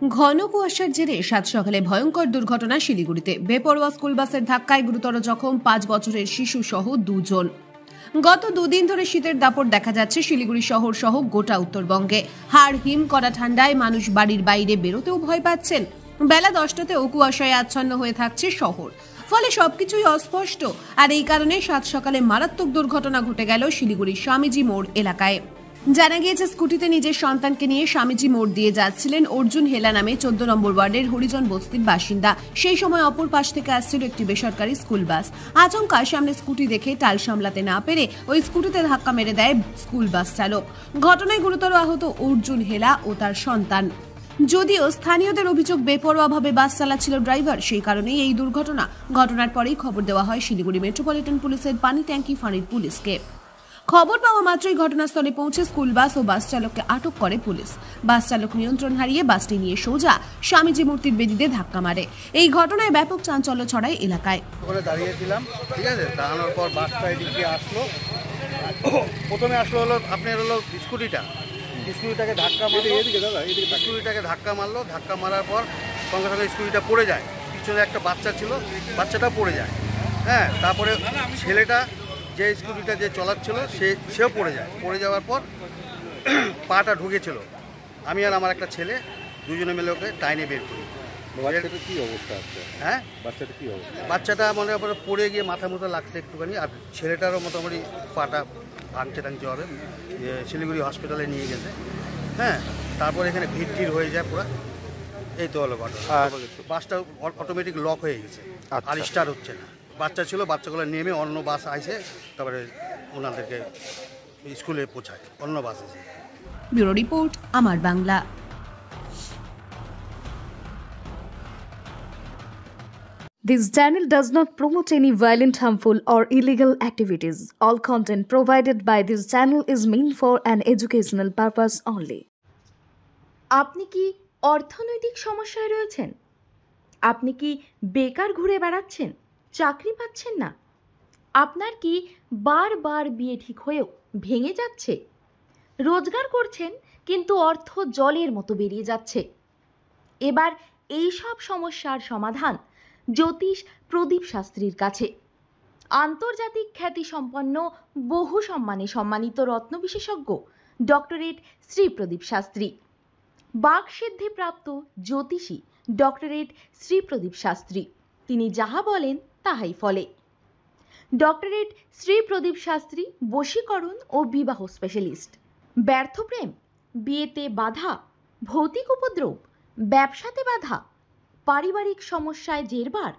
ঘন কুয়াশার জেরে সাত সকালে ভয়ঙ্কর দুর্ঘটনা শিলিগুড়িতে। বেপরোয়া স্কুল বাসের ধাক্কায় গুরুতর জখম 5 বছরের শিশু সহ 2 জন। গত দুদিন ধরে শীতের দাপট দেখা যাচ্ছে শিলিগুড়ি শহর সহ গোটা উত্তরবঙ্গে। হাড় হিম করা ঠান্ডায় মানুষ বাড়ির বাইরে বেরোতেও ভয় পাচ্ছেন। বেলা 10টাতেও কুয়াশায় আচ্ছন্ন হয়ে থাকছে শহর, ফলে সবকিছুই অস্পষ্ট। আর এই কারণে সাত সকালে মারাত্মক দুর্ঘটনা ঘটে গেল শিলিগুড়ির স্বামীজি মোড় এলাকায়। জানা গিয়েছে, স্কুটিতে নিজের সন্তানকে নিয়ে স্বামীজি মোড় দিয়ে যাচ্ছিলেন অর্জুন হেলা নামে 14 নম্বর ওয়ার্ডের হরিজন বস্তির বাসিন্দা। সেই সময় অপর পাশ থেকে আসছিল একটি বেসরকারি স্কুল বাস। আচমকা সামনে স্কুটি দেখে টাল সামলাতে না পেরে ওই স্কুটিতে ধাক্কা মেরে দেয় স্কুল বাস চালক। ঘটনায় গুরুতর আহত অর্জুন হেলা ও তার সন্তান। যদিও স্থানীয়দের অভিযোগ, বেপরোয়াভাবে বাস চালাচ্ছিল ড্রাইভার, সেই কারণেই এই দুর্ঘটনা। ঘটনার পরেই খবর দেওয়া হয় শিলিগুড়ি মেট্রোপলিটন পুলিশের পানি ট্যাঙ্কি ফাঁড়ির পুলিশকে। খবর পাওয়া মাত্রই ঘটনাস্থলে পৌঁছে স্কুল বাস ও বাস চালককে আটক করে পুলিশ। বাস চালক নিয়ন্ত্রণ হারিয়ে বাসটি নিয়ে সোজা স্বামীজি মূর্তির বেদিতে ধাক্কা মারে। এই ঘটনায় ব্যাপক চাঞ্চল্য ছড়ায় এলাকায়। দাঁড়িয়েছিলাম, ঠিক আছে, দাঁড়ানোর পর বাসটা এদিকে আসলো। প্রথমে আসলো আপনার স্কুটিটাকে ধাক্কা মারলো। ধাক্কা মারার পর সঙ্গে সঙ্গে স্কুটিটা পড়ে যায়। পিছনে একটা বাচ্চা ছিল, বাচ্চাটা পড়ে যায়। হ্যাঁ, তারপরে ছেলেটা যে স্কুটিটা যে চালাচ্ছিল সেও পড়ে যায়। পড়ে যাওয়ার পর পাটা ঢুকেছিল। আমি আর আমার একটা ছেলে দুজনে মিলে ওকে টাইনে বের করি। বাচ্চাটা কি অবস্থা আছে? হ্যাঁ, বাচ্চাটা কি অবস্থা? বাচ্চাটা মনে হয় পড়ে গিয়ে মাথা মতো লাগছে একটুখানি, আর ছেলেটারও মোটামুটি পাটা ভাঙছে হবে। শিলিগুড়ি হসপিটালে নিয়ে গেছে। হ্যাঁ, তারপর এখানে ভিড় হয়ে যায় পুরো। এই তো হলো ঘটনা। বাসটা অটোমেটিক লক হয়ে গেছে, আর স্টার্ট হচ্ছে না। বাচ্চা ছিল, বাচ্চাগুলো নেমে অন্য বাস আসে, তারপরে ওনাদেরকে স্কুলে পৌঁছায় অন্য বাস এসে। ব্যুরো রিপোর্ট, আমার Bangla. This channel does not promote any violent, harmful, or illegal activities. All content provided by this channel is meant for an educational purpose only. আপনি কি অর্থনৈতিক সমস্যায় রয়েছেন? আপনি কি বেকার ঘুরে বেড়াচ্ছেন, চাকরি পাচ্ছেন না? আপনার কি বারবার বিয়ে ঠিক হয়েও ভেঙে যাচ্ছে? রোজগার করছেন কিন্তু অর্থ জলের মতো বেরিয়ে যাচ্ছে। এবার এই সব সমস্যার সমাধান জ্যোতিষ প্রদীপ শাস্ত্রীর কাছে। আন্তর্জাতিক খ্যাতিসম্পন্ন, বহু সম্মানে সম্মানিত রত্ন বিশেষজ্ঞ ডক্টরেট শ্রী প্রদীপ শাস্ত্রী, বাকসিদ্ধিপ্রাপ্ত জ্যোতিষী ডক্টরেট শ্রী প্রদীপ শাস্ত্রী। তিনি যাহা বলেন তাহাই ফলে। ডক্টরেট শ্রী প্রদীপ শাস্ত্রী বশীকরণ ও বিবাহ স্পেশালিস্ট। ব্যর্থ প্রেম, বিয়েতে বাধা, ভৌতিক উপদ্রব, ব্যবসাতে বাধা, পারিবারিক সমস্যায় জেরবার,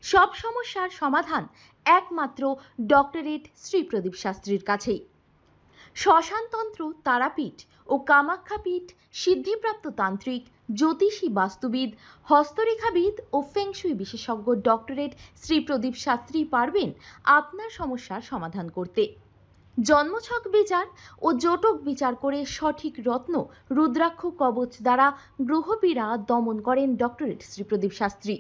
সব সমস্যার সমাধান একমাত্র ডক্টরেট শ্রী প্রদীপ শাস্ত্রীর কাছেই। শ্মশানতন্ত্র, তারাপীঠ ও কামাখ্যাপীঠ, সিদ্ধিপ্রাপ্ত তান্ত্রিক, জ্যোতিষী, বাস্তুবিদ, হস্তরেখাবিদ ও ফেংশুই বিশেষজ্ঞ ডক্টরেট শ্রী প্রদীপ শাস্ত্রী পারবেন আপনার সমস্যার সমাধান করতে। জন্মছক বিচার ও জটক বিচার করে সঠিক রত্ন, রুদ্রাক্ষ কবচ দ্বারা গ্রহপীড়া দমন করেন ডক্টরেট শ্রী প্রদীপ শাস্ত্রী।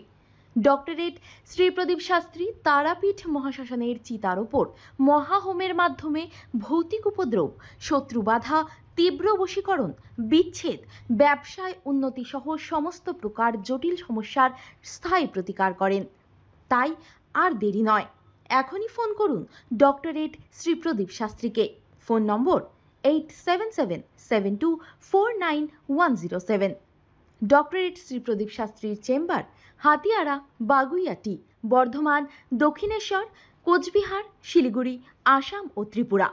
ডক্টরেট শ্রী প্রদীপ শাস্ত্রী তারাপীঠ মহাশ্মশানের চিতার ওপর মহাহোমের মাধ্যমে ভৌতিক উপদ্রব, শত্রু বাধা, তীব্র বশীকরণ, বিচ্ছেদ, ব্যবসায় উন্নতি সহ সমস্ত প্রকার জটিল সমস্যার স্থায়ী প্রতিকার করেন। তাই আর দেরি নয়, এখনই ফোন করুন ডক্টরেট শ্রী প্রদীপ শাস্ত্রীকে। Phone number 8777249107। Doctorate Shri Pradeep শাস্ত্রীর চেম্বার হাতিয়ারা, বাগুইয়াটি, বর্ধমান, দক্ষিণেশ্বর, কোচবিহার, শিলিগুড়ি, আসাম ও ত্রিপুরা।